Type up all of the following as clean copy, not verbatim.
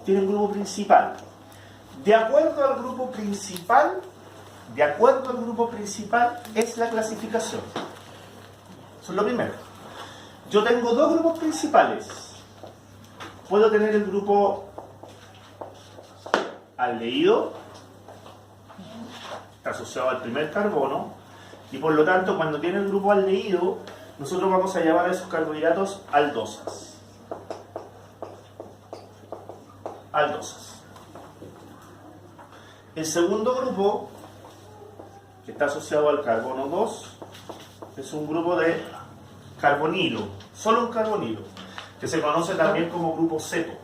tiene un grupo principal. De acuerdo al grupo principal, es la clasificación. Eso es lo primero. Yo tengo dos grupos principales. Puedo tener el grupo aldehído, está asociado al primer carbono, y por lo tanto, cuando tiene el grupo aldehído, nosotros vamos a llamar a esos carbohidratos aldosas. El segundo grupo, que está asociado al carbono 2, es un grupo de carbonilo, solo un carbonilo, que se conoce también como grupo ceto.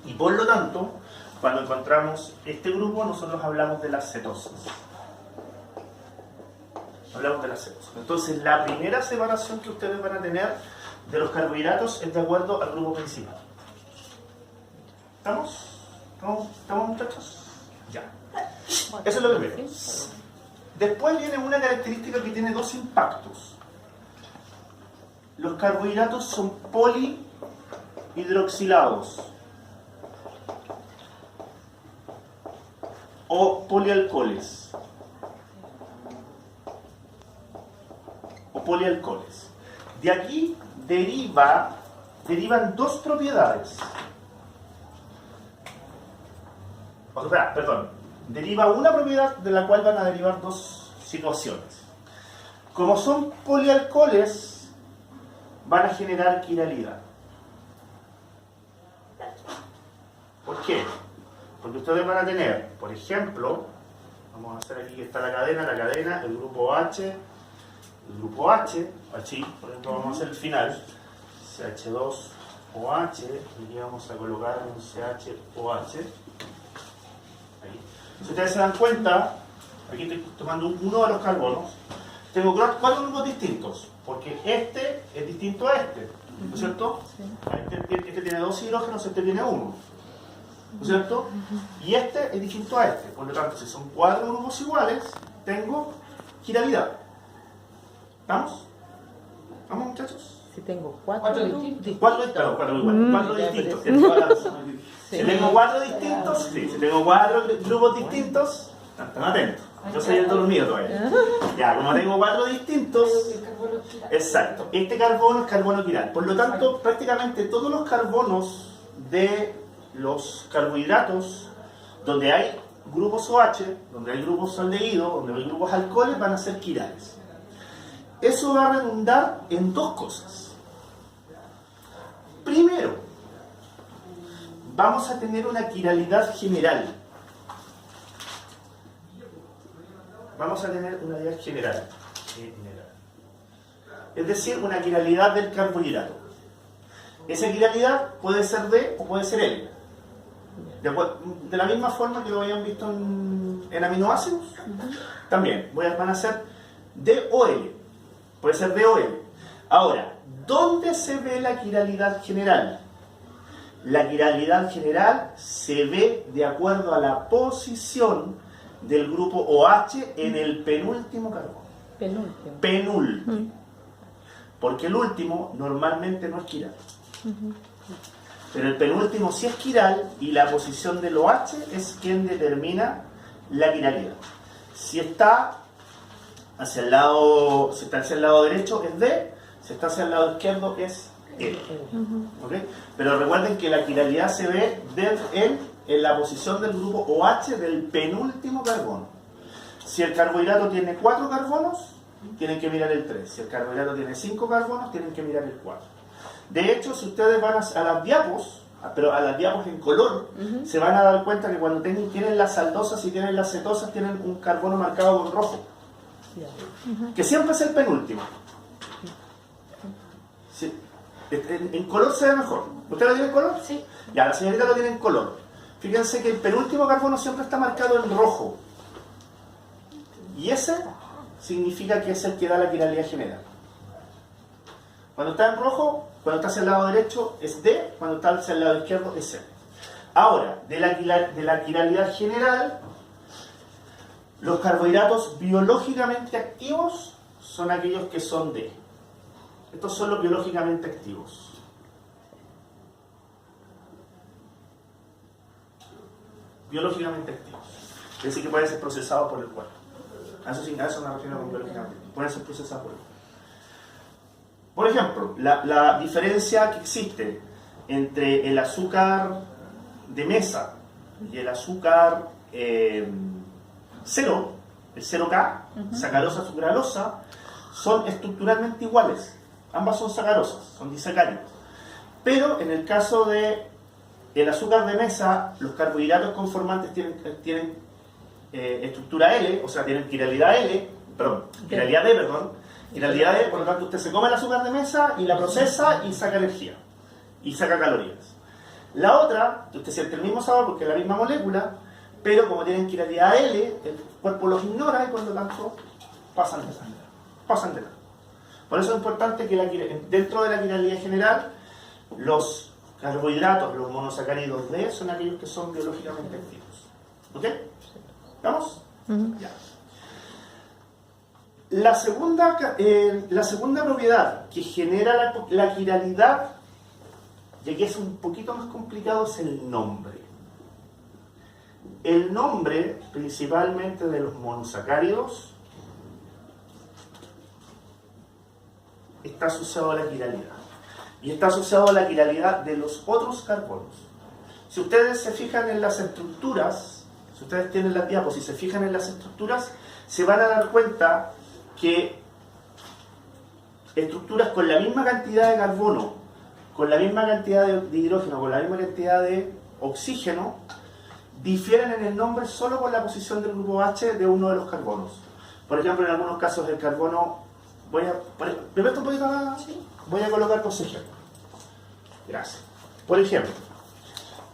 Y por lo tanto, cuando encontramos este grupo, nosotros hablamos de las cetosas. Entonces, la primera separación que ustedes van a tener de los carbohidratos es de acuerdo al grupo principal. ¿Estamos muchachos? Ya. Eso es lo primero. Después viene una característica que tiene dos impactos. Los carbohidratos son polihidroxilados o polialcoholes. De aquí derivan dos propiedades. Deriva una propiedad de la cual van a derivar dos situaciones. Como son polialcoholes, van a generar quiralidad. ¿Por qué? Porque ustedes van a tener, por ejemplo, vamos a hacer aquí que está la cadena, el grupo H, aquí, por ejemplo, vamos a hacer el final, CH2OH, y aquí vamos a colocar un CHOH. Si ustedes se dan cuenta, aquí estoy tomando uno de los carbonos, tengo cuatro grupos distintos, porque este es distinto a este, ¿no es cierto? Este tiene dos hidrógenos, este tiene uno, ¿no es cierto? Y este es distinto a este, por lo tanto, si son cuatro grupos iguales, tengo quiralidad. ¿Vamos? ¿Vamos, muchachos? Si tengo cuatro distintos. Cuatro distintos. Si tengo cuatro distintos, si tengo cuatro grupos distintos, están atentos. Yo soy el dormido todavía. Ya, como tengo cuatro distintos, exacto. Este carbono es carbono quiral. Por lo tanto, prácticamente todos los carbonos de los carbohidratos, donde hay grupos OH, donde hay grupos aldehídos, donde hay grupos alcoholes, van a ser quirales. Eso va a redundar en dos cosas. Primero, vamos a tener una quiralidad general. Es decir, una quiralidad del carbohidrato. Esa quiralidad puede ser D o puede ser L. De la misma forma que lo habían visto en aminoácidos, también van a ser D o L. Puede ser D o L. Ahora, ¿dónde se ve la quiralidad general? La quiralidad general se ve de acuerdo a la posición del grupo OH en el penúltimo carbono. Penúltimo. Porque el último normalmente no es quiral. Pero el penúltimo sí es quiral y la posición del OH es quien determina la quiralidad. Si está hacia el lado derecho es D, si está hacia el lado izquierdo es L. ¿Okay? Pero recuerden que la quiralidad se ve en la posición del grupo OH del penúltimo carbono. Si el carbohidrato tiene 4 carbonos, tienen que mirar el 3. Si el carbohidrato tiene 5 carbonos, tienen que mirar el 4. De hecho, si ustedes van a las diapos, pero a las diapos en color, se van a dar cuenta que cuando tienen las aldosas y tienen las cetosas, tienen un carbono marcado con rojo. Que siempre es el penúltimo. Sí. En color se ve mejor. ¿Usted lo tiene en color? Sí. Ya, la señorita lo tiene en color. Fíjense que el penúltimo carbono siempre está marcado en rojo. Y ese significa que es el que da la quiralidad general. Cuando está en rojo, cuando está hacia el lado derecho es D, cuando está hacia el lado izquierdo es L. Ahora, de la quiralidad general, los carbohidratos biológicamente activos son aquellos que son D. Estos son los biológicamente activos. biológicamente activos. Es decir, que pueden ser procesados por el cuerpo. A eso me refiero con biológicamente activos. Pueden ser procesados por el cuerpo. Por ejemplo, la diferencia que existe entre el azúcar de mesa y el azúcar cero, el 0K, sacarosa, sucralosa, son estructuralmente iguales. Ambas son sacarosas, son disacáridos. Pero en el caso de el azúcar de mesa, los carbohidratos conformantes tienen estructura L, o sea, tienen quiralidad D, quiralidad D, por lo tanto usted se come el azúcar de mesa y la procesa y saca energía, y saca calorías. La otra, usted siente el mismo sabor porque es la misma molécula, pero como tienen quiralidad L, el cuerpo los ignora y por lo tanto pasan de largo. Por eso es importante que dentro de la quiralidad general, los carbohidratos, los monosacáridos D, son aquellos que son biológicamente activos. ¿Ok? ¿Vamos? Ya. La segunda propiedad que genera la quiralidad, y aquí es un poquito más complicado, es el nombre. El nombre, principalmente de los monosacáridos, está asociado a la quiralidad. Y está asociado a la quiralidad de los otros carbonos. Si ustedes se fijan en las estructuras, si ustedes tienen las diapos y se fijan en las estructuras, se van a dar cuenta que estructuras con la misma cantidad de carbono, con la misma cantidad de hidrógeno, con la misma cantidad de oxígeno, difieren en el nombre solo por la posición del grupo H de uno de los carbonos. Por ejemplo, en algunos casos el carbono, ¿me meto un poquito más? Voy a colocar dos ejemplos. Gracias. Por ejemplo,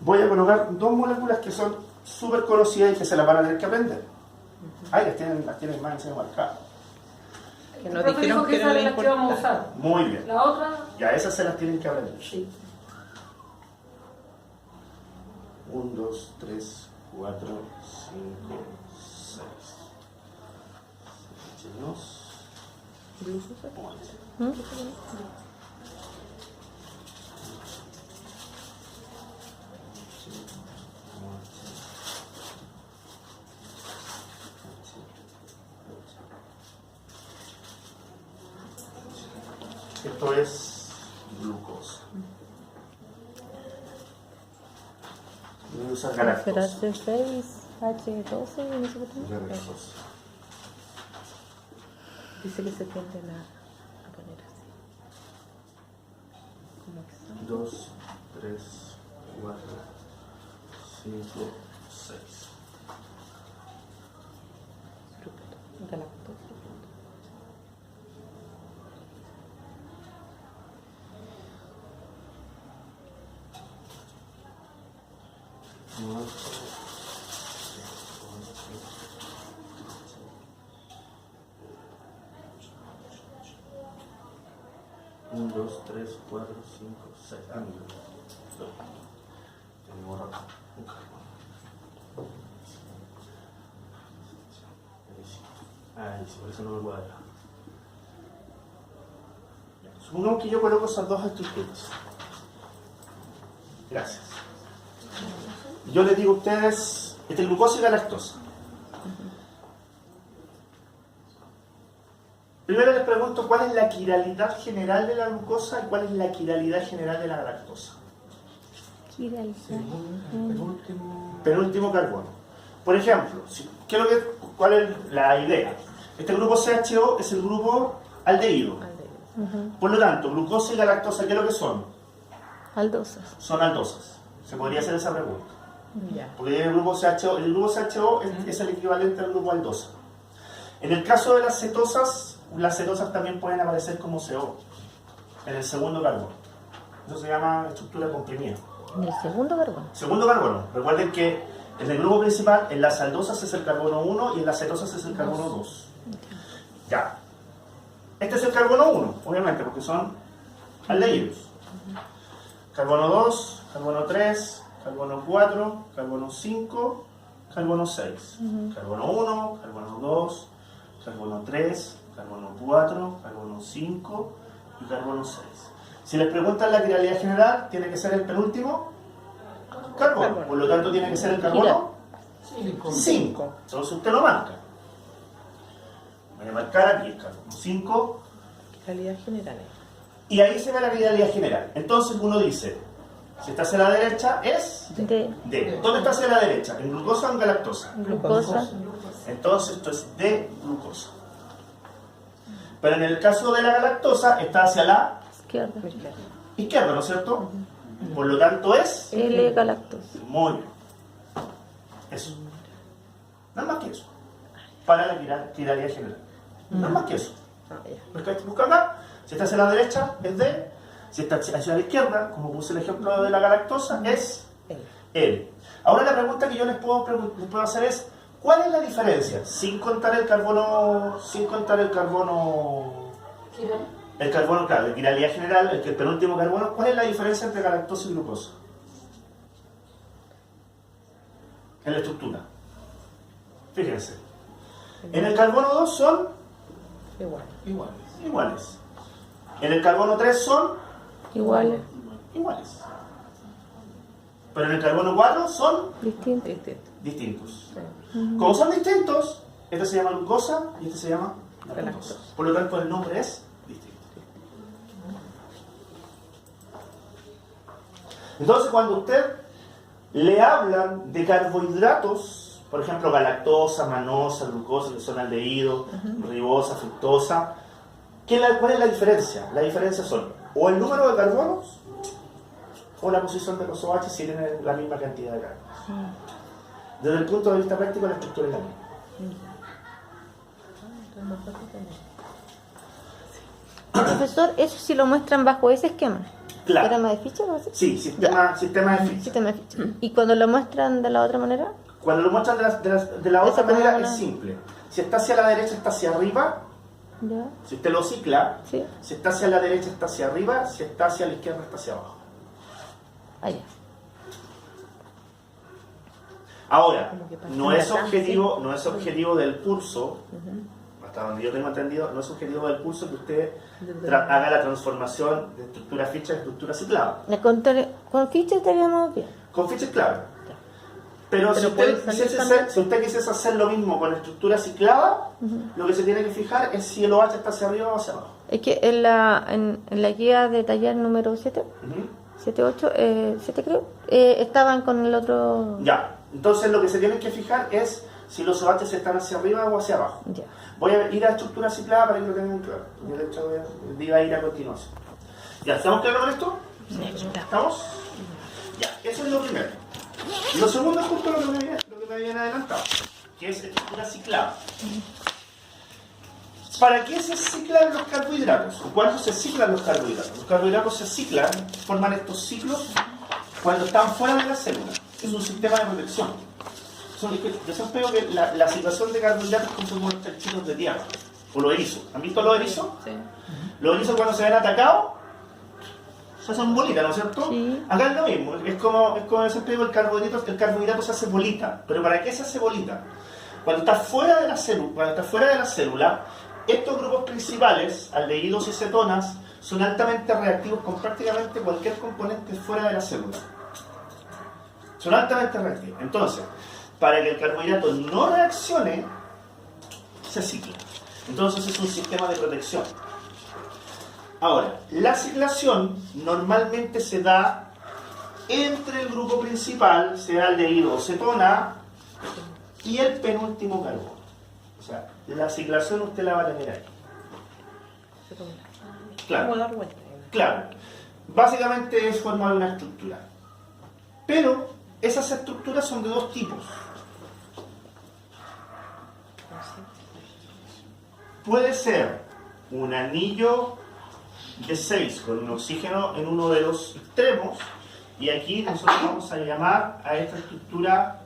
voy a colocar dos moléculas que son súper conocidas y que se las van a tener que aprender. Las tienen más encima marcadas. Que nos dijeron que era la que vamos a usar. Muy bien. La otra. Ya, esas se las tienen que aprender. Sí. 1, 2, 3, 4, 5, 6. 11. Esto es glucosa. Voy a usar galactosa. H6H12 y no sé qué tiene. Galactosa. Dice que se tienden a poner así. Como que son. 2, 3, 4, 5, 6. Galactosa. Un, 2, 3, 4, 5, 6. Tengo un carbón. Ahí sí, por eso no me cuadra. Supongamos que yo coloco esas dos estructuras. Gracias. Yo les digo a ustedes, glucosa y galactosa. Primero les pregunto cuál es la quiralidad general de la glucosa y cuál es la quiralidad general de la galactosa. Quiralidad. Penúltimo carbono. Por ejemplo, ¿cuál es la idea? Este grupo CHO es el grupo aldehído. Por lo tanto, glucosa y galactosa, ¿qué es lo que son? Aldosas. Son aldosas. Se podría hacer esa pregunta. Ya. Porque el grupo CHO es el equivalente al grupo aldosa. En el caso de las cetosas también pueden aparecer como CO en el segundo carbono. Eso se llama estructura comprimida. ¿En el segundo carbono? Segundo carbono. Recuerden que en el grupo principal, en las aldosas es el carbono 1 y en las cetosas es el carbono 2. Ya. Este es el carbono 1, obviamente, porque son aldehídos. Carbono 2, carbono 3, carbono 4, carbono 5, carbono 6. Carbono 1, carbono 2, carbono 3, carbono 4, carbono 5 y carbono 6. Si les preguntan la quiralidad general, tiene que ser el penúltimo carbono. Por lo tanto, tiene que ser el carbono 5. Entonces usted lo marca. Voy a marcar aquí el carbono 5. Calidad general. Y ahí se ve la vitalidad general. Entonces uno dice, si está hacia la derecha es D. D. ¿Dónde está hacia la derecha? ¿En glucosa o en galactosa? Glucosa. Entonces esto es D glucosa. Pero en el caso de la galactosa está hacia la Izquierda. izquierda, ¿no es cierto? Por lo tanto es L galactosa. muy bien. Eso. Nada más que eso. Para la vitalidad general. Nada más que eso. Busca acá. Si está hacia la derecha es D. Si está hacia la izquierda, como puse el ejemplo de la galactosa, es L. Ahora la pregunta que yo les puedo hacer es, ¿cuál es la diferencia? Sin contar el carbono, claro, de viralidad general, el penúltimo carbono, ¿cuál es la diferencia entre galactosa y glucosa? En la estructura. Fíjense. En el carbono 2 son iguales. En el carbono 3 son Iguales. iguales. Pero en el carbono 4 son Distintos. distintos. Como son distintos, este se llama glucosa y este se llama galactosa. Por lo tanto, el nombre es distinto. Entonces, cuando usted le hablan de carbohidratos, por ejemplo, galactosa, manosa, glucosa, que son aldehídos, ribosa, fructosa, ¿cuál es la diferencia? La diferencia son o el número de carbonos o la posición de los OH si tienen la misma cantidad de carbonos. Desde el punto de vista práctico, la estructura es la misma. Profesor, eso sí lo muestran bajo ese esquema. Claro. ¿Diagrama de ficha o así? Sí, sistema de ficha. Sistema de ficha. ¿Y cuando lo muestran de la otra manera? Cuando lo muestran de la otra manera una... es simple. Si está hacia la derecha, está hacia arriba. ¿Ya? Si usted lo cicla, Sí. si está hacia la derecha, está hacia arriba. Si está hacia la izquierda, está hacia abajo. Allá. Ahora, no es objetivo del curso, hasta donde yo tengo entendido, no es objetivo del curso que usted haga la transformación de estructura ficha a estructura ciclada. Con ficha estaríamos bien. Con ficha es clave. Pero si usted quisiese hacer lo mismo con estructura ciclada, lo que se tiene que fijar es si el OH está hacia arriba o hacia abajo. Es que en la guía de taller número 7, 7 creo, estaban con el otro... Ya, entonces lo que se tiene que fijar es si los OH están hacia arriba o hacia abajo. Ya. Voy a ir a estructura ciclada para que lo tengan claro. Yo de hecho iba a ir a continuación. ¿Ya estamos claros con esto? ¿Estamos? Ya, eso es lo primero. Lo segundo es justo lo que me habían adelantado, que es estructura ciclada. ¿Para qué se ciclan los carbohidratos? ¿Cuándo se ciclan los carbohidratos? Los carbohidratos se ciclan, forman estos ciclos cuando están fuera de la célula. Es un sistema de protección. Yo siempre digo que la situación de carbohidratos es como unos chanchitos de tierra, o los erizos. ¿Han visto los erizos? Sí. Los erizos cuando se ven atacados, se hacen bolitas, ¿no es cierto? Sí. Acá es lo mismo, es como yo siempre digo, el carbohidrato se hace bolita. ¿Pero para qué se hace bolita? Cuando está fuera de la célula, estos grupos principales, aldehídos y cetonas, son altamente reactivos con prácticamente cualquier componente fuera de la célula. Son altamente reactivos. Entonces, para que el carbohidrato no reaccione, se cicla. Entonces es un sistema de protección. Ahora, la ciclación normalmente se da entre el grupo principal, sea aldehído o cetona, y el penúltimo carbono. O sea, la ciclación usted la va a tener ahí. Claro. Claro. Básicamente es formar una estructura. Pero esas estructuras son de dos tipos. Puede ser un anillo de 6 con un oxígeno en uno de los extremos, y aquí nosotros vamos a llamar a esta estructura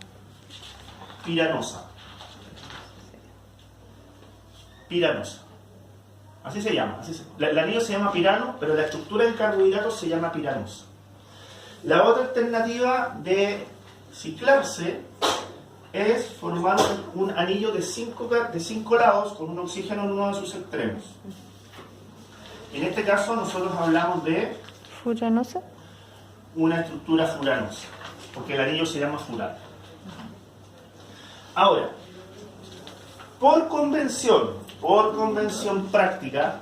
piranosa. Piranosa. Así se llama. El anillo se llama pirano, pero la estructura del carbohidrato se llama piranosa. La otra alternativa de ciclarse es formar un anillo de 5 lados con un oxígeno en uno de sus extremos. En este caso nosotros hablamos de ¿Furanosa? una estructura furanosa, porque el anillo se llama furano. Ahora, por convención práctica,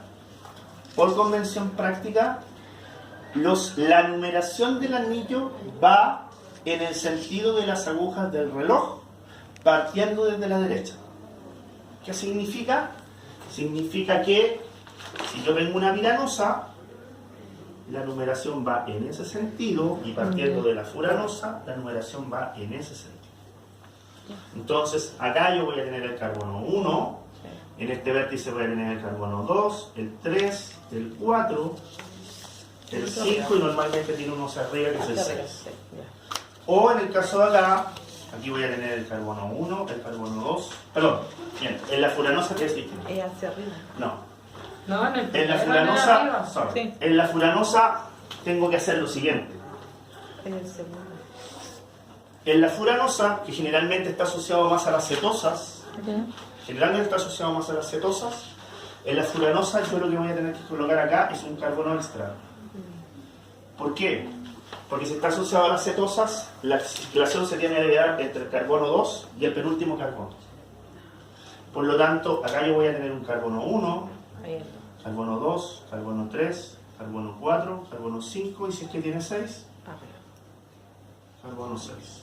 la numeración del anillo va en el sentido de las agujas del reloj, partiendo desde la derecha. ¿Qué significa? Significa que si yo tengo una viranosa, la numeración va en ese sentido, y partiendo de la furanosa, la numeración va en ese sentido. Entonces, acá yo voy a tener el carbono 1, en este vértice voy a tener el carbono 2, el 3, el 4, el 5, y normalmente tiene uno hacia arriba que es el 6. O en el caso de acá, aquí voy a tener el carbono 1, el carbono 2, perdón, bien, en la furanosa, ¿qué es distinto? Es hacia arriba. No, en la furanosa, sí. En la furanosa tengo que hacer lo siguiente. En el segundo. En la furanosa, que generalmente está asociado más a las cetosas, en la furanosa yo lo que voy a tener que colocar acá es un carbono extra. ¿Por qué? Porque si está asociado a las cetosas, la circulación se tiene que dar entre el carbono 2 y el penúltimo carbono. Por lo tanto, acá yo voy a tener un carbono 1, carbono 2, carbono 3, carbono 4, carbono 5, y si es que tiene 6, carbono 6.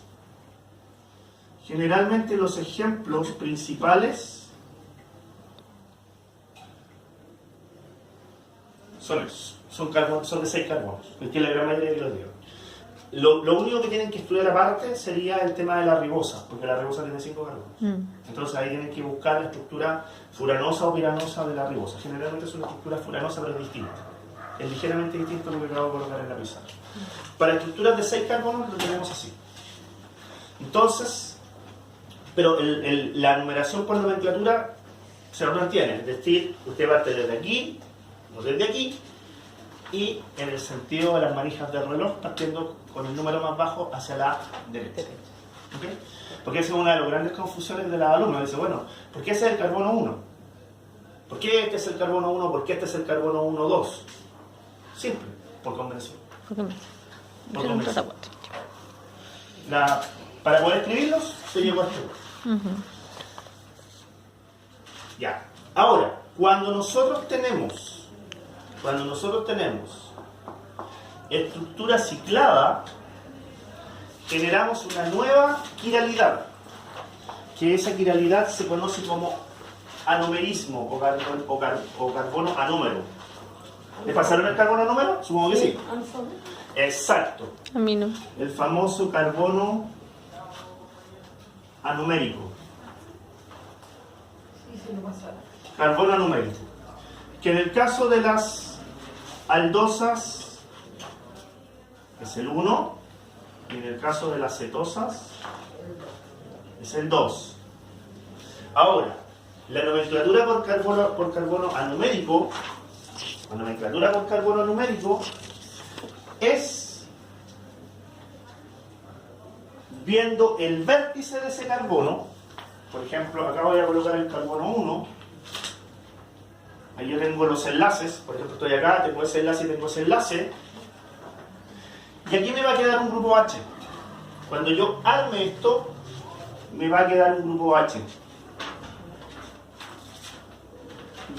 Generalmente los ejemplos principales son de 6 carbonos, que es la gran mayoría de los digo. Lo único que tienen que estudiar aparte sería el tema de la ribosa, porque la ribosa tiene 5 carbonos. Entonces ahí tienen que buscar la estructura furanosa o piranosa de la ribosa. Generalmente es una estructura furanosa, pero es distinta. Es ligeramente distinto a lo que acabo de colocar en la pizarra. Para estructuras de 6 carbonos lo tenemos así. Entonces, pero la numeración por nomenclatura se mantiene. Es decir, usted parte desde aquí, o desde aquí, y en el sentido de las manijas del reloj, partiendo con el número más bajo hacia la derecha. ¿Okay? Porque esa es una de las grandes confusiones de la alumna. Dice, bueno, ¿por qué ese es el carbono 1? ¿Por qué este es el carbono 1? ¿Por qué este es el carbono 1,2? Simple, por convención. Por convención. Para poder escribirlos, se llegó a este. Ya. Ahora, cuando nosotros tenemos estructura ciclada, generamos una nueva quiralidad, que esa quiralidad se conoce como anomerismo o carbono anómero. ¿Le pasaron el carbono anómero? Supongo que sí. Exacto. Amino. El famoso carbono anumérico. Carbono anumérico. Que en el caso de las aldosas es el 1, y en el caso de las cetosas es el 2. Ahora, la nomenclatura por carbono anumérico, es viendo el vértice de ese carbono. Por ejemplo, acá voy a colocar el carbono 1. Ahí yo tengo los enlaces. Por ejemplo, estoy acá, tengo ese enlace y tengo ese enlace. Y aquí me va a quedar un grupo H. Cuando yo arme esto, me va a quedar un grupo H.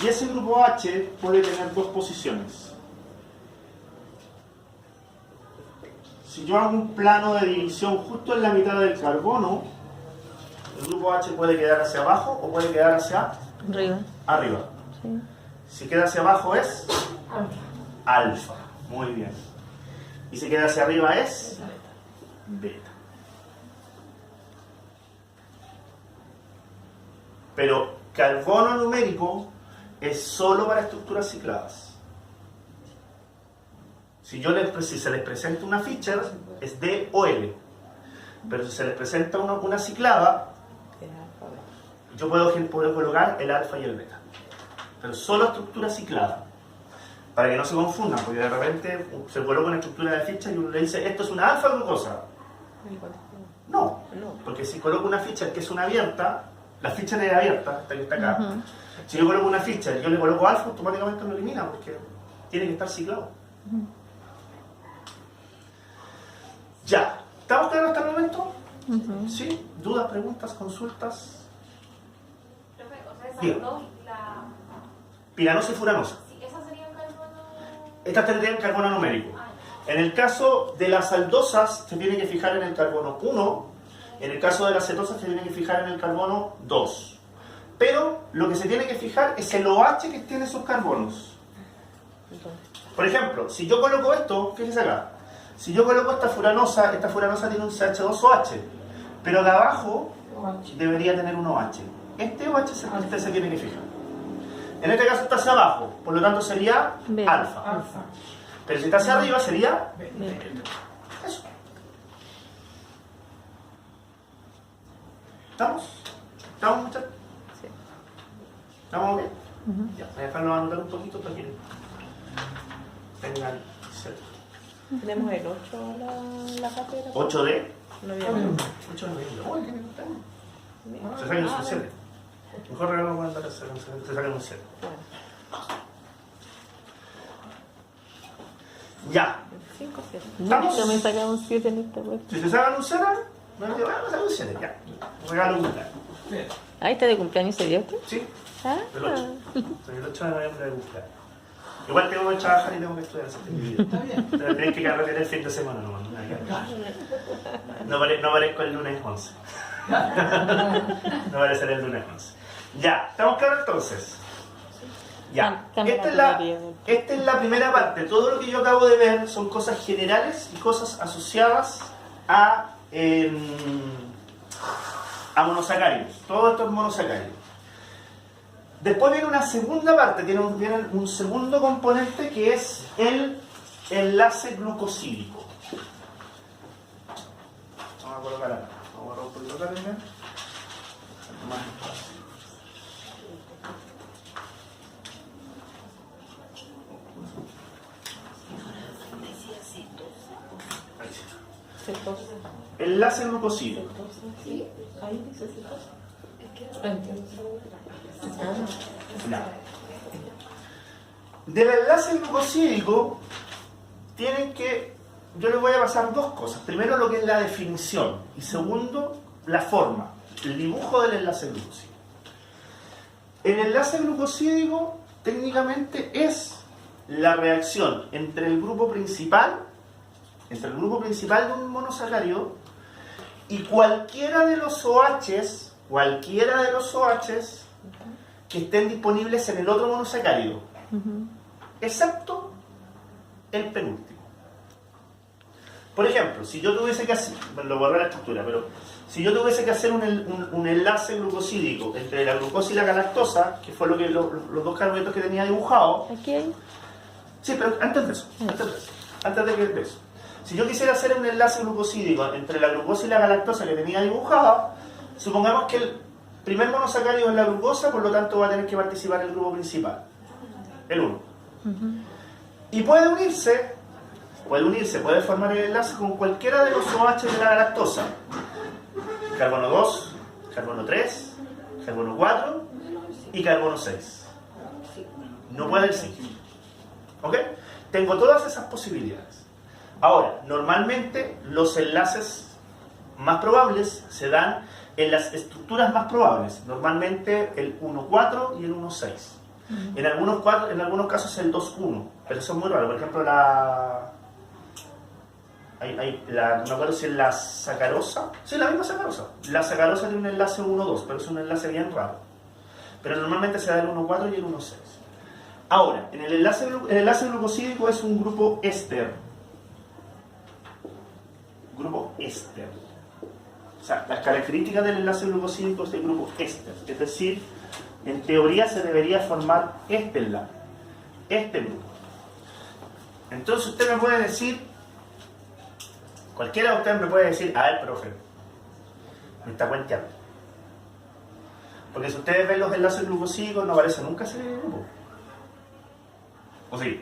Y ese grupo H puede tener dos posiciones. Si yo hago un plano de división justo en la mitad del carbono, el grupo H puede quedar hacia abajo o puede quedar hacia arriba. Sí. Si queda hacia abajo es alfa. Muy bien. Y si queda hacia arriba es beta. Pero carbono numérico es solo para estructuras cicladas. Si se les presenta una ficha, es D o L. Pero si se les presenta una ciclada, yo puedo colocar el alfa y el beta. Pero solo estructura ciclada. Para que no se confundan, porque de repente se coloca una estructura de ficha y uno le dice, ¿esto es una alfa o glucosa? No, porque si coloco una ficha que es una abierta, la ficha es abierta, esta que está acá. Si yo coloco una ficha y yo le coloco alfa, automáticamente lo elimina, porque tiene que estar ciclado. Ya, ¿estamos claros hasta el momento? ¿Sí? ¿Dudas, preguntas, consultas? Profe, o sea, esas Diga. dos, la... Piranosa y furanosa. Sí, esas serían carbono... Estas tendrían carbono numérico. En el caso de las aldosas, se tiene que fijar en el carbono 1. En el caso de las cetosas, se tiene que fijar en el carbono 2. Pero lo que se tiene que fijar es el OH que tiene sus carbonos. Por ejemplo, si yo coloco esto, fíjense acá. Si yo coloco esta furanosa tiene un CH2OH. Pero de abajo debería tener un OH. Este OH es el que usted se tiene que fijar. En este caso está hacia abajo, por lo tanto sería B. alfa. Pero si está hacia arriba sería eso. ¿Estamos? ¿Estamos, muchachos? Sí. ¿Estamos bien? Ya, voy a dejarlo anotar un poquito para que tengan set. Tenemos el 8 la cátedra. 8D. Noviembre. 8 de noviembre. Uy, ¿qué me se saquen un 7. Mejor regalo para andar a hacer se saquen un 7. Ya. 5, 7. ¿Estamos? Nunca me sacaba un 7 en esta web. Si se sacan un 0, bueno, yo voy a sacar un 7. Ya. Regalo un cumpleaños. Ahí está de cumpleaños, ¿se dio usted? Sí. Ah. El 8. Soy el 8 de noviembre de cumpleaños. Igual tengo que trabajar y tengo que estudiar esa actividad. Está bien. Pero tenés que carretear el fin de semana nomás. No parezco el lunes 11. No pareceré el lunes 11. Ya, ¿estamos claros entonces? Ya. Esta es la primera parte. Todo lo que yo acabo de ver son cosas generales y cosas asociadas a monosacáridos. Todo esto es monosacárido. Después viene una segunda parte, viene un segundo componente que es el enlace glucosídico. Vamos a colocar acá. Vamos a colocar acá. Más espacio. Enlace glucosídico. Ahí dice cetosa. No. Del enlace glucosídico tienen que... Yo les voy a pasar dos cosas. Primero lo que es la definición y segundo la forma, el dibujo del enlace glucosídico. El enlace glucosídico técnicamente es la reacción entre el grupo principal de un monosacárido y cualquiera de los OHs que estén disponibles en el otro monosacárido, excepto el penúltimo. Por ejemplo, si yo tuviese que hacer, lo borré la estructura, pero si yo tuviese que hacer un enlace glucosídico entre la glucosa y la galactosa, que fue los dos carbohidratos que tenía dibujado. ¿Aquí hay? Sí, pero antes de eso. Si yo quisiera hacer un enlace glucosídico entre la glucosa y la galactosa que tenía dibujada, supongamos que el primer monosacárido es la glucosa, por lo tanto va a tener que participar el grupo principal, el 1. Y puede formar el enlace con cualquiera de los OH de la galactosa. Carbono 2, carbono 3, carbono 4 y carbono 6. No puede ser 5. ¿Ok? Tengo todas esas posibilidades. Ahora, normalmente los enlaces más probables se dan en las estructuras más probables. Normalmente el 1,4 y el 1,6. En algunos casos el 2,1. Pero eso es muy raro. Por ejemplo, no me acuerdo si es la sacarosa. Sí, la misma sacarosa. La sacarosa tiene un enlace 1,2, pero es un enlace bien raro. Pero normalmente se da el 1,4 y el 1,6. Ahora, el enlace glucosídico es un grupo éster. Grupo éster. O sea, las características del enlace glucosídico es el grupo éster. Es decir, en teoría se debería formar este enlace. Este grupo. Entonces usted me puede decir, cualquiera de ustedes me puede decir, a ver, profe, me está cuenteando. Porque si ustedes ven los enlaces glucosídicos, no aparece nunca ese grupo. ¿O sí?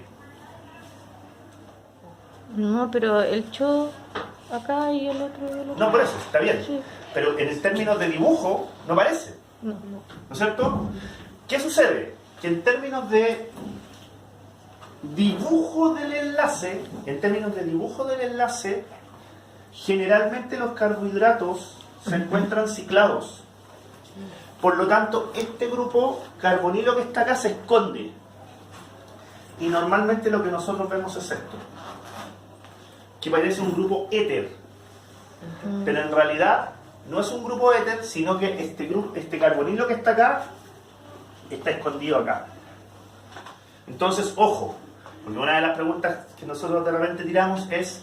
No, pero el CHO acá y el otro. No, por eso, está bien. Sí. Pero en términos de dibujo, no aparece. No. ¿No es cierto? ¿Qué sucede? Que en términos de dibujo del enlace, Generalmente los carbohidratos se encuentran ciclados. Por lo tanto, este grupo carbonilo que está acá se esconde. Y normalmente lo que nosotros vemos es esto, que parece un grupo éter. Pero en realidad no es un grupo éter, sino que este carbonilo que está acá está escondido acá. Entonces, ojo, porque una de las preguntas que nosotros de repente tiramos es: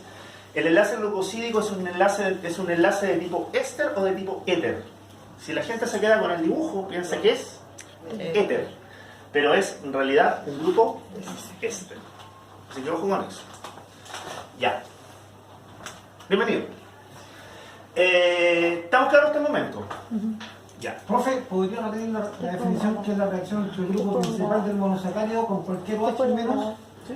¿el enlace glucosídico es un enlace de tipo éster o de tipo éter? Si la gente se queda con el dibujo, piensa que es éter, pero es en realidad un grupo éster. Así que ojo con eso. Ya. Bienvenido. ¿Estamos claros hasta el momento? Ya. Profe, ¿podría repetir la definición que es la reacción entre el grupo principal del monosacárido con cualquier OH menos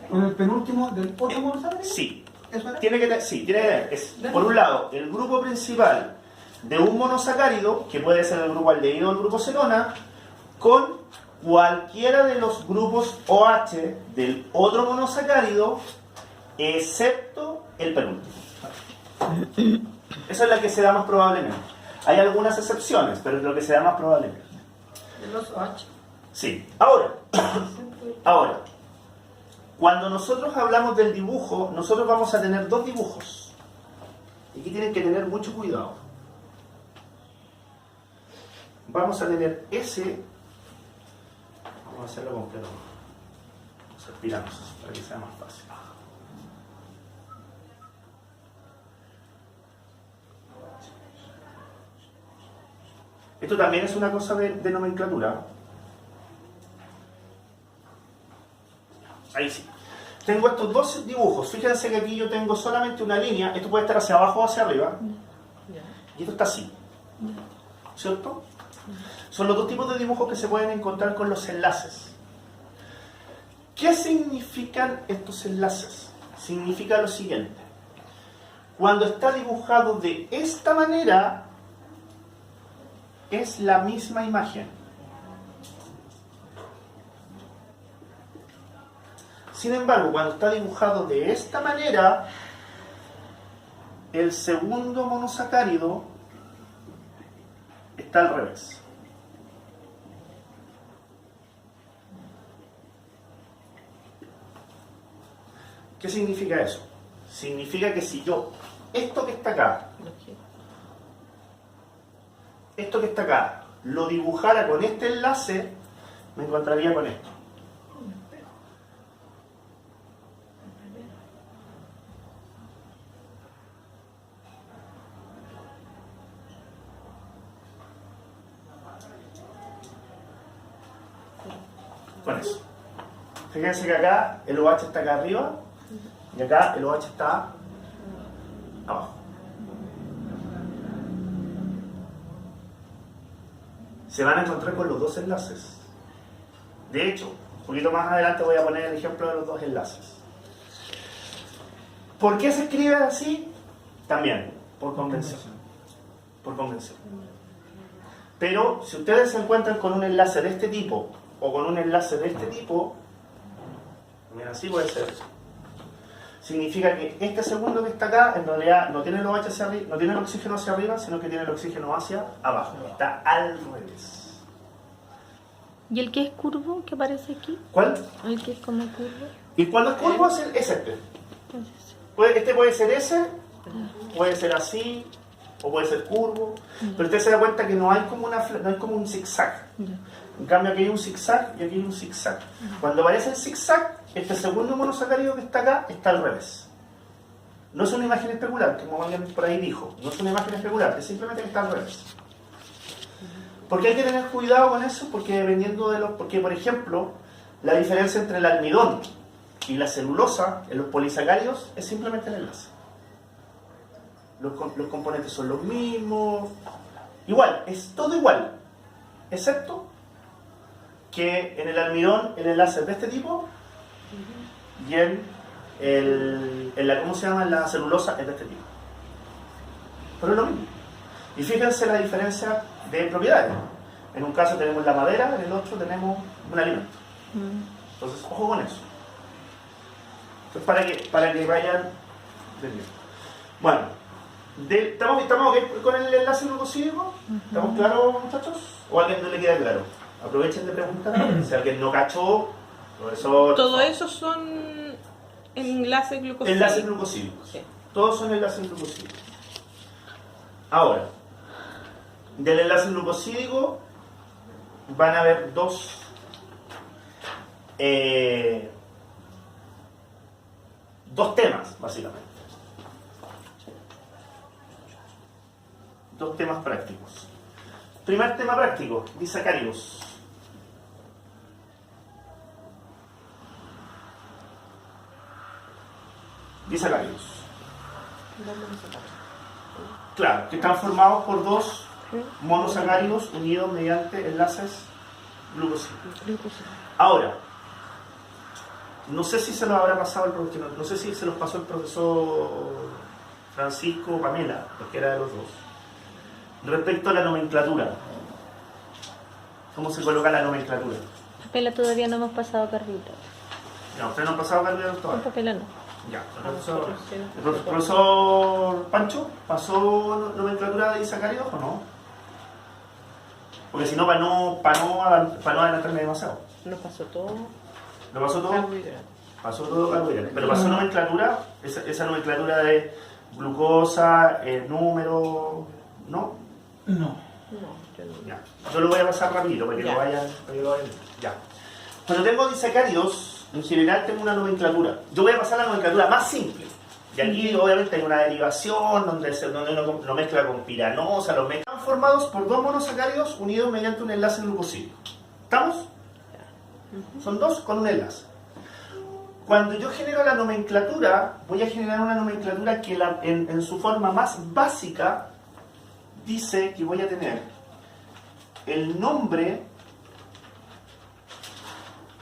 con el penúltimo del otro monosacárido? Sí. ¿Eso era? Tiene que tener. Es, por un lado, el grupo principal de un monosacárido, que puede ser el grupo aldehído o el grupo cenona, con cualquiera de los grupos OH del otro monosacárido, excepto el penúltimo. Esa es la que se da más probablemente. Hay algunas excepciones, pero es lo que se da más probablemente. De los OH. Sí. Ahora, cuando nosotros hablamos del dibujo, nosotros vamos a tener dos dibujos. Y aquí tienen que tener mucho cuidado. Vamos a tener ese. Vamos a hacerlo completo. Vamos a aspirarnos para que sea más fácil. Esto también es una cosa de nomenclatura. Ahí sí. Tengo estos dos dibujos. Fíjense que aquí yo tengo solamente una línea. Esto puede estar hacia abajo o hacia arriba. Y esto está así. ¿Cierto? Son los dos tipos de dibujos que se pueden encontrar con los enlaces. ¿Qué significan estos enlaces? Significa lo siguiente. Cuando está dibujado de esta manera, es la misma imagen. Sin embargo, cuando está dibujado de esta manera, el segundo monosacárido está al revés. ¿Qué significa eso? Significa que si yo, esto que está acá, lo dibujara con este enlace, me encontraría con esto. Con eso. Fíjense que acá el OH está acá arriba y acá el OH está abajo. Se van a encontrar con los dos enlaces. De hecho, un poquito más adelante voy a poner el ejemplo de los dos enlaces. ¿Por qué se escribe así? También, por convención. Por convención. Pero si ustedes se encuentran con un enlace de este tipo o con un enlace de este tipo, mira, así puede ser. Significa que este segundo que está acá en realidad no tiene el OH hacia arriba, no tiene el oxígeno hacia arriba, sino que tiene el oxígeno hacia abajo. Está al revés. ¿Y el que es curvo, que aparece aquí? ¿Cuál? El que es como curvo. Y cuando es curvo es este. Este puede ser ese, puede ser así, o puede ser curvo. Pero usted se da cuenta que no hay como un zigzag. En cambio aquí hay un zigzag y aquí hay un zigzag. Cuando aparece el zigzag, este segundo monosacárido que está acá está al revés. No es una imagen especular, como alguien por ahí dijo. No es una imagen especular, es simplemente que está al revés. ¿Por qué hay que tener cuidado con eso? Porque dependiendo de porque por ejemplo, la diferencia entre el almidón y la celulosa en los polisacáridos es simplemente el enlace. Los componentes son los mismos. Igual, es todo igual. Excepto que en el almidón el enlace es de este tipo y ¿cómo se llama? La celulosa es de este tipo. Pero es lo mismo. Y fíjense la diferencia de propiedades. En un caso tenemos la madera, en el otro tenemos un alimento. Entonces, ojo con eso. Entonces, para que vayan entendiendo. Bueno, ¿Estamos ok con el enlace glucosídico? ¿Estamos claros, muchachos? ¿O a alguien no le queda claro? Aprovechen de preguntar. Si alguien no cachó, profesor... Todo eso son enlaces glucosídicos. Enlaces glucosídicos. Sí. Todos son enlaces glucosídicos. Ahora, del enlace glucosídico van a haber dos temas, básicamente. Dos temas prácticos. Primer tema práctico, disacáridos. Disacáridos. Claro, que están formados por dos monosacáridos unidos mediante enlaces glucosídicos. Ahora, no sé si se los habrá pasado el profesor, no sé si se los pasó el profesor Francisco o Pamela, cualquiera de los dos. Respecto a la nomenclatura, ¿cómo se coloca la nomenclatura? Papela todavía no hemos pasado carbohidratos. No, ustedes no han pasado carbohidratos Con todavía. papela no. Ya, el profesor Pancho pasó nomenclatura de disacáridos o no? Porque si no, para no adelantarme demasiado. Nos pasó todo. ¿Lo pasó todo? Carbohidratos. Pasó todo carbohidratos. Pero pasó nomenclatura, esa nomenclatura de glucosa, número, ¿no? No. No, yo no. Ya. Yo lo voy a pasar rápido para que Ya. lo vayan. Ya. Cuando tengo disacáridos, en general tengo una nomenclatura. Yo voy a pasar la nomenclatura más simple. Y aquí obviamente hay una derivación donde uno lo mezcla con piranosa, los mezcla. Están formados por dos monosacáridos unidos mediante un enlace glucosídico. ¿Estamos? Son dos con un enlace. Cuando yo genero la nomenclatura, voy a generar una nomenclatura que en su forma más básica dice que voy a tener el nombre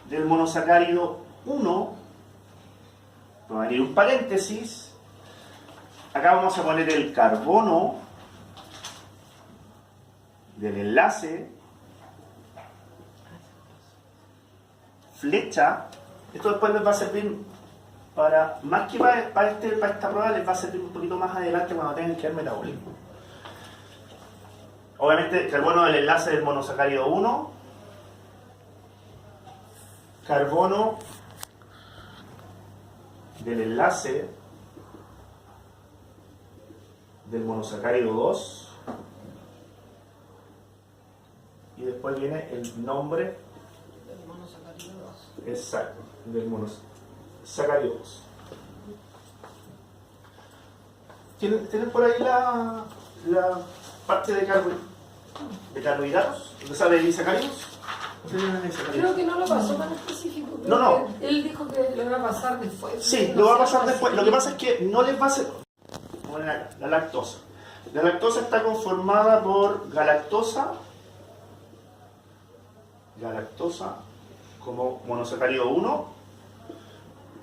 del monosacárido 1, va a venir un paréntesis, acá vamos a poner el carbono del enlace, flecha. Esto después les va a servir para, más que para esta prueba, les va a servir un poquito más adelante cuando tengan que ver metabolismo. Obviamente, carbono del enlace del monosacárido 1, carbono del enlace del monosacárido 2, y después viene el nombre Del monosacárido 2. exacto del monosacárido 2. ¿Tienen por ahí la parte de carbohidratos? ¿Dónde sale disacáridos? Creo que no lo pasó tan específico. No, no. Él dijo que lo iba a pasar después. Sí, lo va a pasar después. Lo que pasa es que no les va a hacer... Bueno, la lactosa. La lactosa está conformada por galactosa como monosacárido 1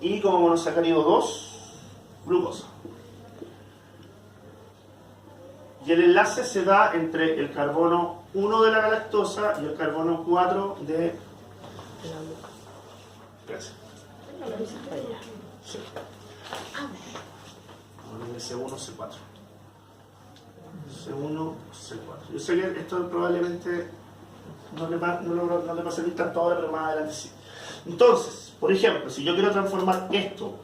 y como monosacárido 2, glucosa. Y el enlace se da entre el carbono 1 de la galactosa y el carbono 4 de... Gracias. Sí. C1, C4. C1, C4. Yo sé que esto probablemente no le va a servir tanto ahora, pero más adelante sí. Entonces, por ejemplo, si yo quiero transformar esto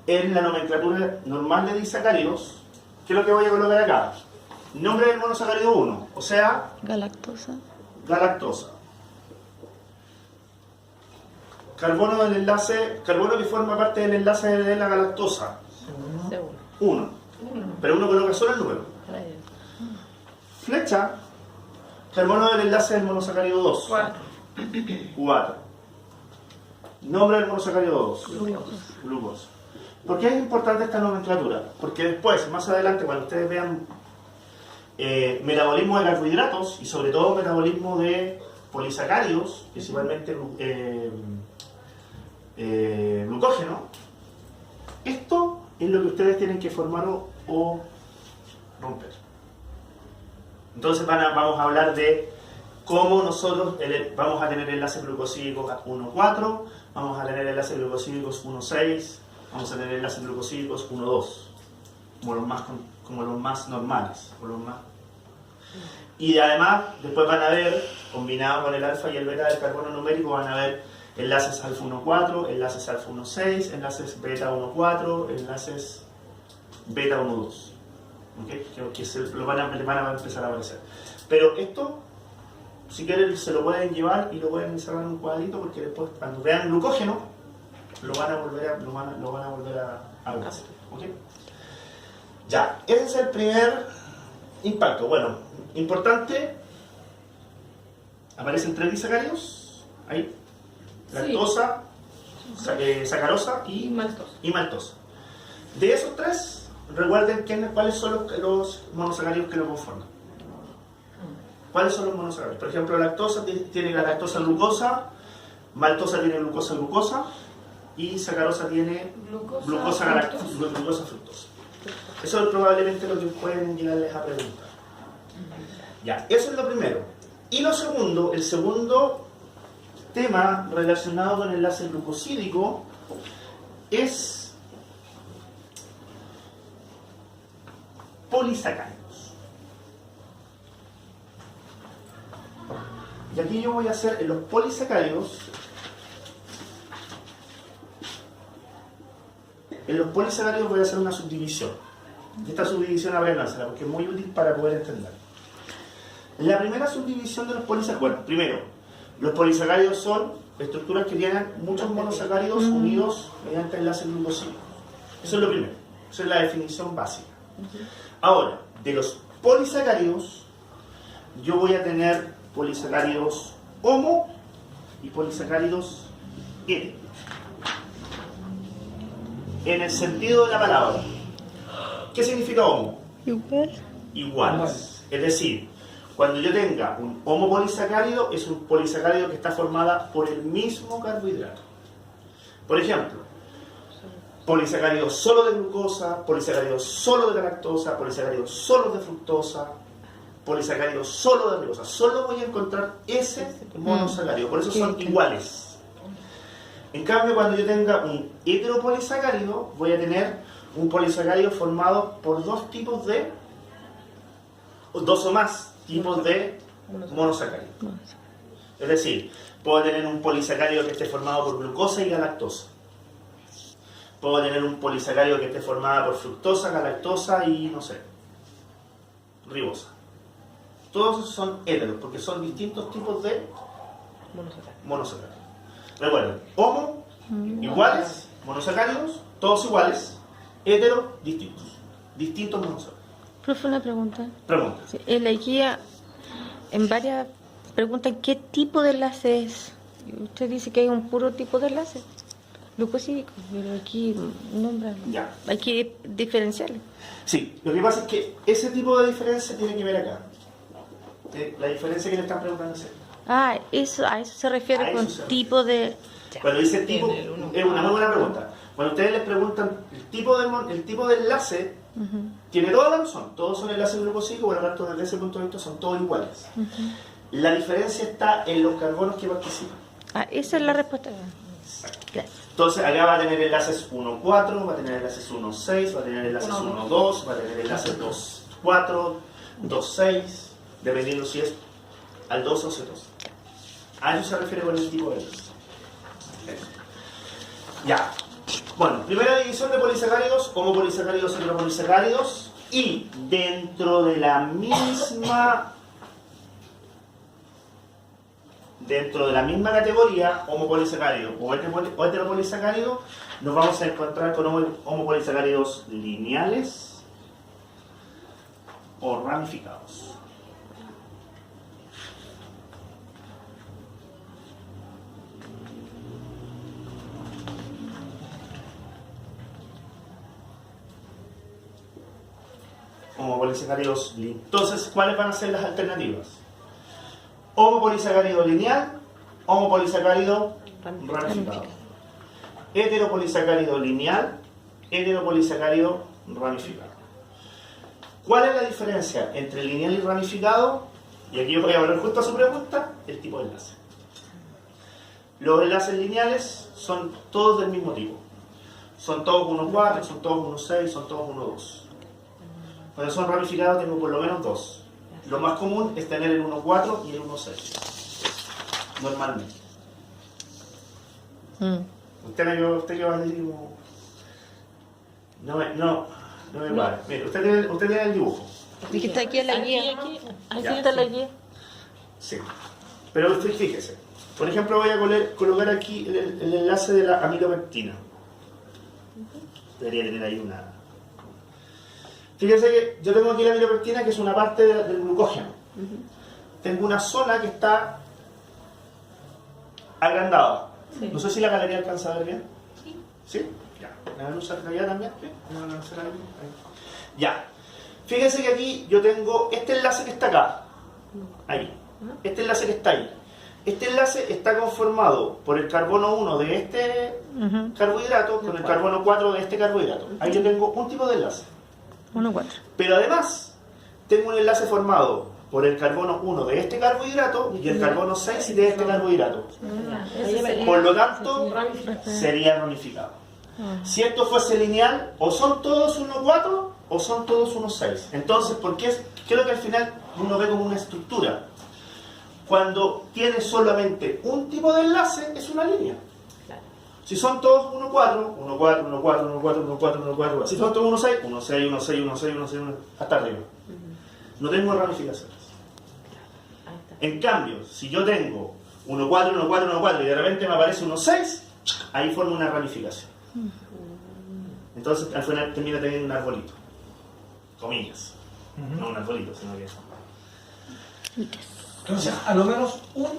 en la nomenclatura normal de disacáridos, ¿qué es lo que voy a colocar acá? Nombre del monosacárido 1, o sea... Galactosa. Galactosa. Carbono del enlace, carbono que forma parte del enlace de la galactosa. Seguro. 1. Pero uno coloca solo el número. Flecha, carbono del enlace del monosacárido 2. 4. Nombre del monosacárido 2. Glucosa. ¿Por qué es importante esta nomenclatura? Porque después, más adelante, cuando ustedes vean metabolismo de carbohidratos y sobre todo metabolismo de polisacáridos, principalmente glucógeno, esto es lo que ustedes tienen que formar o romper. Entonces vamos a hablar de cómo nosotros vamos a tener enlaces glucosídicos 1,4, vamos a tener enlaces glucosídicos 1,6, vamos a tener enlaces glucosídicos 1,2, como los más como los más normales. O los más... Y además, después van a ver, combinado con el alfa y el beta del carbono numérico, van a ver enlaces alfa 1,4, enlaces alfa 1,6, enlaces beta 1,4, enlaces beta 1,2. ¿Okay? Que le van a empezar a aparecer. Pero esto, si quieren, se lo pueden llevar y lo pueden encerrar en un cuadrito, porque después, cuando vean glucógeno, lo van a volver a ver. ¿Okay? Ya, ese es el primer impacto. Bueno, importante, aparecen 3 disacáridos, ahí, lactosa, sacarosa y maltosa. De esos 3, recuerden cuáles son los monosacáridos que lo conforman. ¿Cuáles son los monosacáridos? Por ejemplo, lactosa tiene la lactosa glucosa, maltosa tiene glucosa y sacarosa tiene glucosa fructosa. Eso es probablemente lo que pueden llegarles a preguntar. Ya, eso es lo primero. Y lo segundo, el segundo tema relacionado con el enlace glucosídico es polisacáridos. Y aquí yo voy a hacer en los polisacáridos. En los polisacáridos voy a hacer una subdivisión. Esta subdivisión apréndansela porque es muy útil para poder entender. La primera subdivisión de los polisacáridos, bueno, primero, los polisacáridos son estructuras que tienen muchos monosacáridos unidos mediante enlaces glucosídicos. Eso es lo primero, esa es la definición básica. Ahora, de los polisacáridos, yo voy a tener polisacáridos homo y polisacáridos hetero. En el sentido de la palabra, ¿qué significa homo? Iguales. Es decir, cuando yo tenga un homopolisacárido, es un polisacárido que está formada por el mismo carbohidrato. Por ejemplo, polisacáridos solo de glucosa, polisacáridos solo de lactosa, polisacáridos solo de fructosa, polisacáridos solo de glucosa. Solo voy a encontrar ese monosacárido, por eso son iguales. En cambio, cuando yo tenga un heteropolisacárido, voy a tener un polisacárido formado por dos o más tipos de monosacáridos. Es decir, puedo tener un polisacárido que esté formado por glucosa y galactosa. Puedo tener un polisacárido que esté formado por fructosa, galactosa y, no sé, ribosa. Todos esos son heteros, porque son distintos tipos de monosacáridos. Recuerden, homo, iguales, monosacáridos, todos iguales, hetero, distintos monosacáridos. Profe, una pregunta. Pregunta. Sí, en la guía, en varias preguntan qué tipo de enlace es. Usted dice que hay un puro tipo de enlace, glucosídico, pero aquí nombran. Ya. Hay que diferenciarlo. Sí, lo que pasa es que ese tipo de diferencia tiene que ver acá. La diferencia que le están preguntando es esta. Ah, a eso se refiere con tipo de... Cuando dice tipo, es una muy buena pregunta. Cuando ustedes les preguntan el tipo de enlace, tiene toda la razón. Todos son enlaces glucosídicos, por lo tanto, desde ese punto de vista son todos iguales. La diferencia está en los carbonos que participan. Ah, esa es la respuesta. Gracias. Entonces, acá va a tener enlaces 1,4, va a tener enlaces 1,6, va a tener enlaces 1,2, va a tener enlaces 2,4, 2,6, dependiendo si es al 2 o C2. A eso se refiere con el tipo de enlace. Ya. Bueno, primera división de polisacáridos, homopolisacáridos, heteropolisacáridos, y dentro de la misma categoría, homopolisacárido o heteropolisacárido, nos vamos a encontrar con homopolisacáridos lineales o ramificados. Homopolisacáridos lineales. Entonces, ¿cuáles van a ser las alternativas? Homopolisacárido lineal, homopolisacárido ramificado. Heteropolisacárido lineal, heteropolisacárido ramificado. ¿Cuál es la diferencia entre lineal y ramificado? Y aquí voy a volver justo a su pregunta, el tipo de enlace. Los enlaces lineales son todos del mismo tipo. Son todos 1,4, son todos 1,6, son todos 1,2. Cuando son ramificados tengo por lo menos dos. Lo más común es tener el 1,4 y el 1,6. Normalmente. Usted que va a decir como... No me vale. Mire, usted tiene el dibujo. Y que está aquí en la guía. Aquí está la guía. Sí. Pero usted fíjese. Por ejemplo, voy a colocar aquí el enlace de la amilopectina. Debería tener ahí una... Fíjese que yo tengo aquí la amilopectina, que es una parte del glucógeno. Tengo una zona que está agrandada. Sí. No sé si la galería alcanza a ver bien. ¿Sí? Ya. ¿Me van a usar allá también? ¿Sí? ¿Me van a hacer ahí? Ya. Fíjense que aquí yo tengo este enlace que está acá. Ahí. Este enlace que está ahí. Este enlace está conformado por el carbono 1 de este carbohidrato con el carbono 4 de este carbohidrato. Ahí yo tengo un tipo de enlace. 1,4. Pero además, tengo un enlace formado por el carbono 1 de este carbohidrato y el carbono 6 de este carbohidrato. Por lo tanto, sería ramificado. Si esto fuese lineal, o son todos 1,4 o son todos 1,6. Entonces, ¿qué es lo que al final uno ve como una estructura? Cuando tiene solamente un tipo de enlace, es una línea. Si son todos 1,4, 1,4, 1,4, 1,4, 1,4, 1,4, si son todos 1,6, 1,6, 1,6, 1,6, 1,6, hasta arriba. No tengo ramificaciones. En cambio, si yo tengo 1,4, 1,4, 1,4 y de repente me aparece 1,6, ahí forma una ramificación. Entonces al final termina teniendo un arbolito. Comillas. No un arbolito, sino que... Entonces, a lo menos un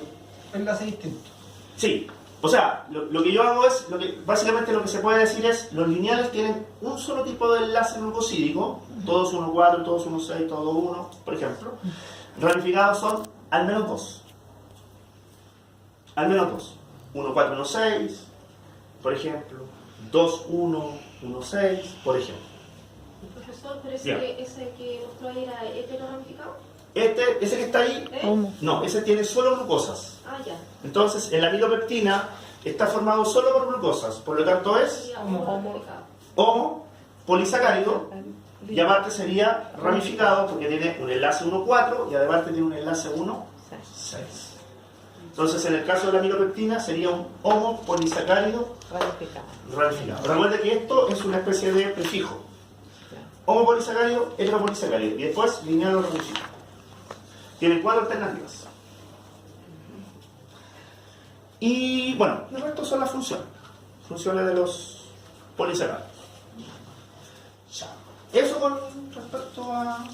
enlace distinto. Sí. O sea, lo que yo hago es, básicamente lo que se puede decir es, los lineales tienen un solo tipo de enlace glucosídico, todos 1,4, todos 1,6, todos 1, por ejemplo. Ramificados son al menos dos. Al menos dos. 1,4, 1,6, por ejemplo. 2,1, 1,6, por ejemplo. Profesor, pero ese que mostró ahí era heteroramificado. Ese que está ahí, no, ese tiene solo glucosas. Ah, ya. Entonces, el amilopectina está formado solo por glucosas, por lo tanto es homo polisacárido y aparte sería ramificado porque tiene un enlace 1,4 y además tiene un enlace 1,6. Entonces, en el caso de la amilopectina sería un homo polisacárido ramificado. Recuerda que esto es una especie de prefijo. Homo polisacárido, heteropolisacárido y después lineal o ramificado. Tiene 4 alternativas. Y bueno, el resto son las funciones. Funciones de los polisacáridos. Ya. Eso con respecto a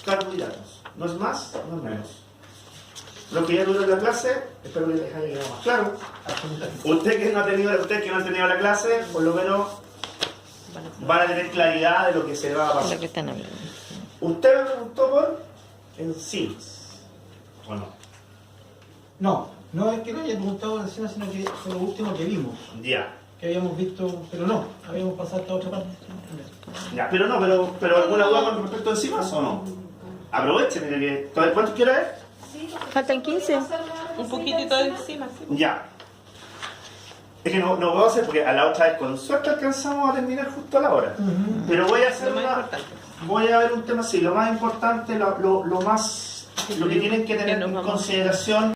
carbohidratos. No es más, no es menos. Lo que ya duró la clase, espero que les haya quedado más claro. Ustedes que no han tenido la clase, por lo menos van a tener claridad de lo que se va a pasar. Usted me preguntó por enzimas, ¿o no? No es que no haya preguntado encima, sino que fue lo último que vimos. Ya. Que habíamos visto, pero no, habíamos pasado hasta otra parte. Ya, pero ¿alguna duda con respecto a enzimas o no? Aprovechen, que ¿cuántos quiere ver? Faltan 15. Un poquitito de encima, sí. Ya. Es que no puedo hacer porque a la otra vez con suerte alcanzamos a terminar justo a la hora. Pero voy a hacer voy a ver un tema así, lo más importante, lo que tienen que tener en consideración